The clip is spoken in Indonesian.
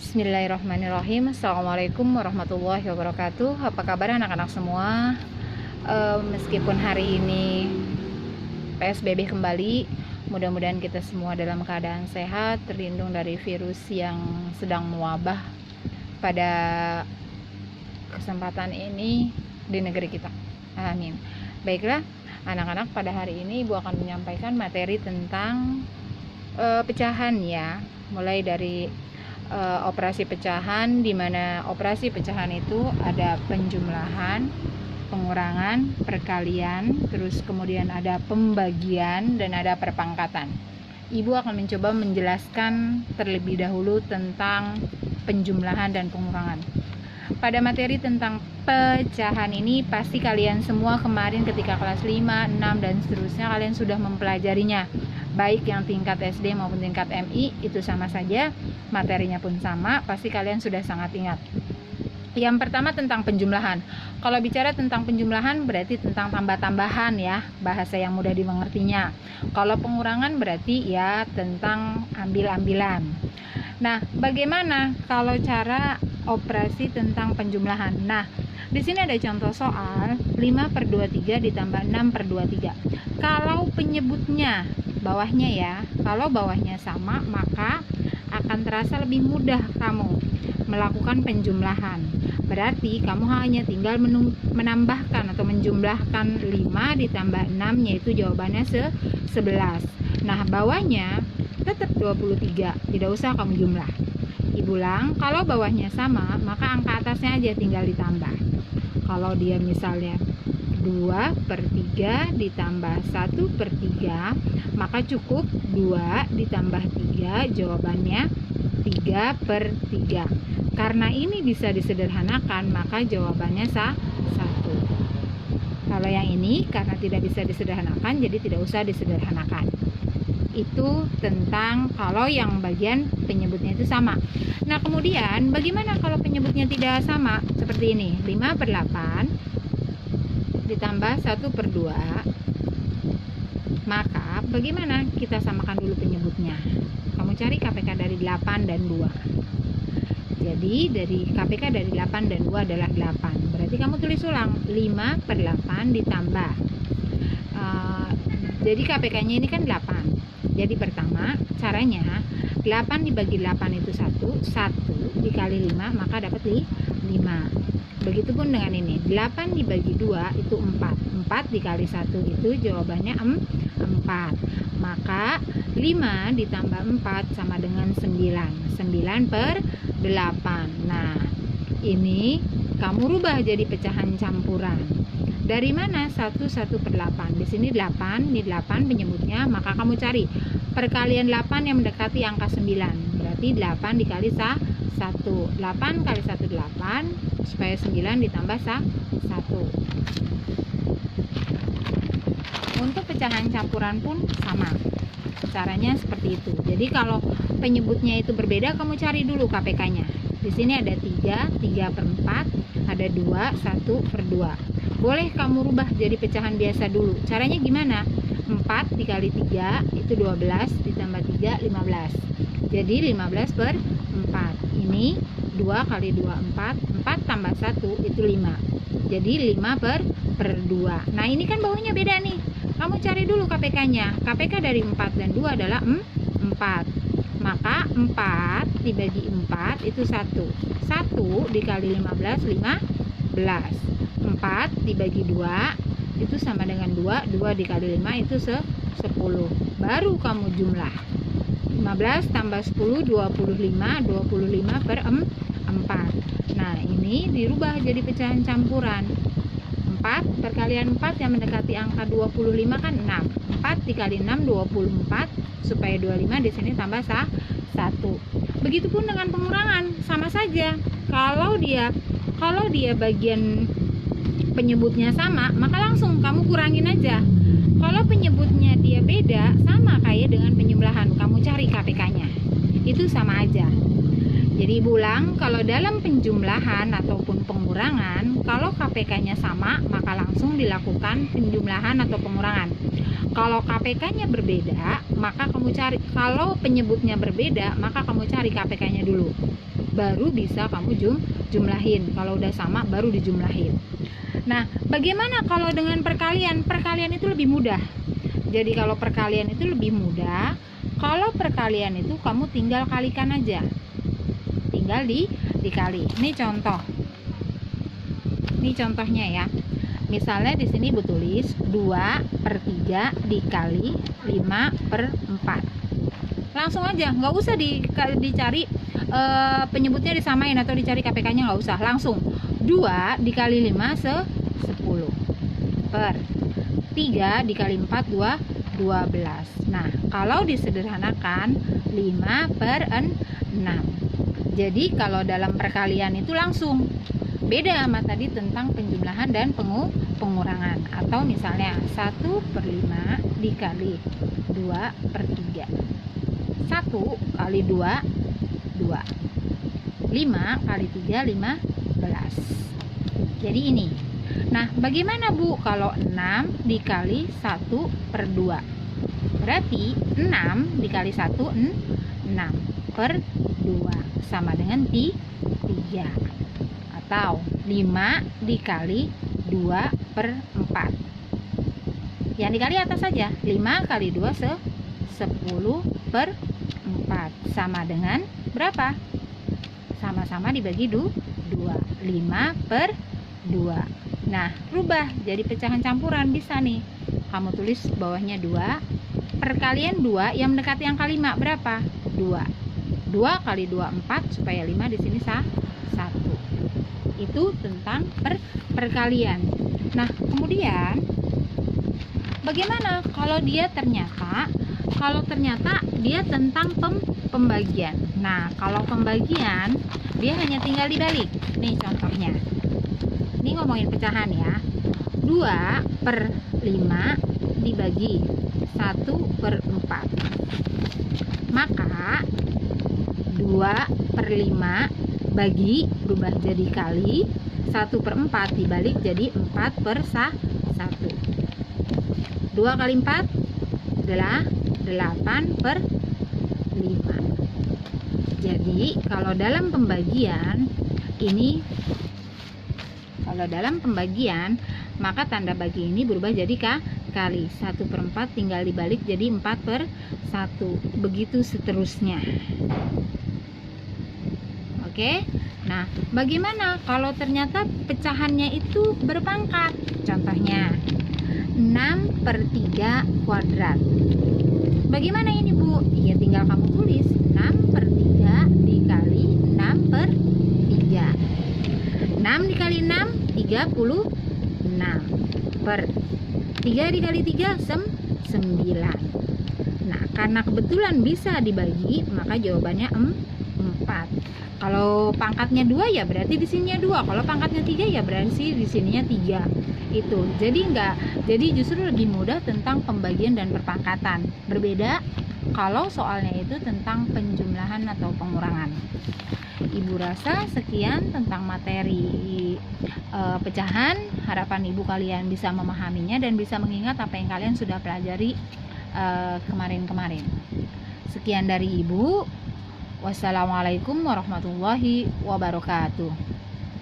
Bismillahirrahmanirrahim. Assalamualaikum warahmatullahi wabarakatuh. Apa kabar anak-anak semua? Meskipun hari ini PSBB kembali, mudah-mudahan kita semua dalam keadaan sehat, terlindung dari virus yang sedang mewabah pada kesempatan ini di negeri kita. Amin. Baiklah, anak-anak, pada hari ini Ibu akan menyampaikan materi tentang pecahan ya, mulai dari operasi pecahan, di mana operasi pecahan itu ada penjumlahan, pengurangan, perkalian, terus kemudian ada pembagian dan ada perpangkatan. Ibu akan mencoba menjelaskan terlebih dahulu tentang penjumlahan dan pengurangan. Pada materi tentang pecahan ini pasti kalian semua kemarin ketika kelas 5, 6 dan seterusnya kalian sudah mempelajarinya. Baik yang tingkat SD maupun tingkat MI itu sama saja, materinya pun sama, pasti kalian sudah sangat ingat. Yang pertama tentang penjumlahan. Kalau bicara tentang penjumlahan berarti tentang tambah-tambahan ya, bahasa yang mudah dimengertinya. Kalau pengurangan berarti ya tentang ambil-ambilan. Nah, bagaimana kalau cara operasi tentang penjumlahan? Nah, di sini ada contoh soal 5/23 ditambah 6/23. Kalau penyebutnya bawahnya ya, kalau bawahnya sama maka akan terasa lebih mudah kamu melakukan penjumlahan. Berarti kamu hanya tinggal menambahkan atau menjumlahkan 5 ditambah 6, yaitu jawabannya 11. Nah, bawahnya tetap 23, tidak usah kamu jumlah. Ibu ulang, kalau bawahnya sama maka angka atasnya aja tinggal ditambah. Kalau dia misalnya 2/3 ditambah 1/3, maka cukup 2 ditambah 3, jawabannya 3/3. Karena ini bisa disederhanakan, maka jawabannya 1. Kalau yang ini karena tidak bisa disederhanakan, jadi tidak usah disederhanakan. Itu tentang kalau yang bagian penyebutnya itu sama. Nah, kemudian bagaimana kalau penyebutnya tidak sama? Seperti ini, 5/8 ditambah 1/2, maka bagaimana kita samakan dulu penyebutnya? Kamu cari KPK dari 8 dan 2. Jadi dari KPK dari 8 dan 2 adalah 8. Berarti kamu tulis ulang 5/8 ditambah jadi KPK-nya ini kan 8. Jadi pertama caranya 8 dibagi 8 itu 1 dikali 5 maka dapat 5. Begitupun dengan ini, 8 dibagi 2 itu 4 dikali 1 itu jawabannya 4. Maka 5 ditambah 4 sama dengan 9/8. Nah, ini kamu rubah jadi pecahan campuran. Dari mana 1/8? Di sini 8, ini 8 penyebutnya, maka kamu cari perkalian 8 yang mendekati angka 9. Berarti 8 dikali 1. 8 kali 1 8, supaya 9 ditambah 1. Untuk pecahan campuran pun sama. Caranya seperti itu. Jadi kalau penyebutnya itu berbeda, kamu cari dulu KPK-nya. Di sini ada 3/4, ada 2, 1/2. Boleh kamu rubah jadi pecahan biasa dulu. Caranya gimana? 4 dikali 3 itu 12 ditambah 3 15. Jadi 15/4. Ini 2 kali 2 4, 4 tambah 1 itu 5. Jadi 5/2. Nah, ini kan bawahnya beda nih. Kamu cari dulu KPK-nya. KPK dari 4 dan 2 adalah 4. Maka 4 dibagi 4 itu 1. 1 dikali 15 15. 4 dibagi 2 itu sama dengan 2. 2 dikali 5 itu 10. Baru kamu jumlah. 15 tambah 10 25, 25/4. Nah, ini dirubah jadi pecahan campuran. 4 perkalian 4 yang mendekati angka 25 kan 6. 4 dikali 6 24, supaya 25 di sini tambah 1. Begitupun dengan pengurangan, sama saja. Kalau dia bagian penyebutnya sama, maka langsung kamu kurangin aja. Kalau penyebutnya dia beda, sama kayak dengan penjumlahan, kamu cari KPK-nya. Itu sama aja. Jadi ulang, kalau dalam penjumlahan ataupun pengurangan, kalau KPK-nya sama, maka langsung dilakukan penjumlahan atau pengurangan. Kalau KPK-nya berbeda, maka kamu cari, kalau penyebutnya berbeda, maka kamu cari KPK-nya dulu. Baru bisa kamu jumlahin. Kalau udah sama, baru dijumlahin. Nah, bagaimana kalau dengan perkalian? Perkalian itu lebih mudah. Jadi kalau perkalian itu lebih mudah, kalau perkalian itu kamu tinggal kalikan aja. Tinggal dikali. Ini contoh. Ini contohnya ya. Misalnya di sini Ibu tulis 2/3 dikali 5/4. Langsung aja, nggak usah dicari penyebutnya disamain atau dicari KPK-nya, nggak usah. Langsung 2 dikali 5 10 per 3 dikali 4 12. Nah, kalau disederhanakan 5/6. Jadi kalau dalam perkalian itu langsung. Beda sama tadi tentang penjumlahan dan pengurangan. Atau misalnya 1/5 dikali 2/3. 1 kali 2 2. 5 kali 3 15. Jadi ini. Nah, bagaimana Bu kalau 6 dikali 1/2? Berarti 6 dikali 1 6/2 sama dengan 3. Atau 5 dikali 2/4. Yang dikali atas saja. 5 kali 2 10/4 sama dengan berapa? Sama-sama dibagi 2. 5/2. Nah, rubah jadi pecahan campuran bisa nih. Kamu tulis bawahnya 2. Perkalian 2 yang mendekati angka 5 berapa? 2. 2 kali 2 4 supaya 5 di sini 1. Itu tentang perkalian. Nah, kemudian bagaimana kalau ternyata dia tentang pembagian. Nah, kalau pembagian dia hanya tinggal dibalik. Nih contohnya. Ini ngomongin pecahan ya. 2/5 dibagi 1/4. Maka 2/5 bagi berubah jadi kali, 1/4 dibalik jadi 4/1. 2 kali 4 adalah 8/5. Jadi kalau dalam pembagian ini, maka tanda bagi ini berubah jadi kali. 1/4 tinggal dibalik jadi 4/1. Begitu seterusnya. Oke. Nah, bagaimana kalau ternyata pecahannya itu berpangkat? Contohnya 6/3 kuadrat. Bagaimana ini Bu? Ya tinggal kamu tulis 6/3 dikali 6/3. 6 dikali 6 36 per 3 dikali 3 9. Nah, karena kebetulan bisa dibagi, maka jawabannya 4. Kalau pangkatnya 2 ya berarti di sininya 2. Kalau pangkatnya 3 ya berarti di sininya 3. Itu. Jadi justru lebih mudah tentang pembagian dan perpangkatan. Berbeda kalau soalnya itu tentang penjumlahan atau pengurangan. Ibu rasa sekian tentang materi pecahan. Harapan Ibu kalian bisa memahaminya dan bisa mengingat apa yang kalian sudah pelajari kemarin-kemarin. Sekian dari Ibu. Wassalamualaikum warahmatullahi wabarakatuh.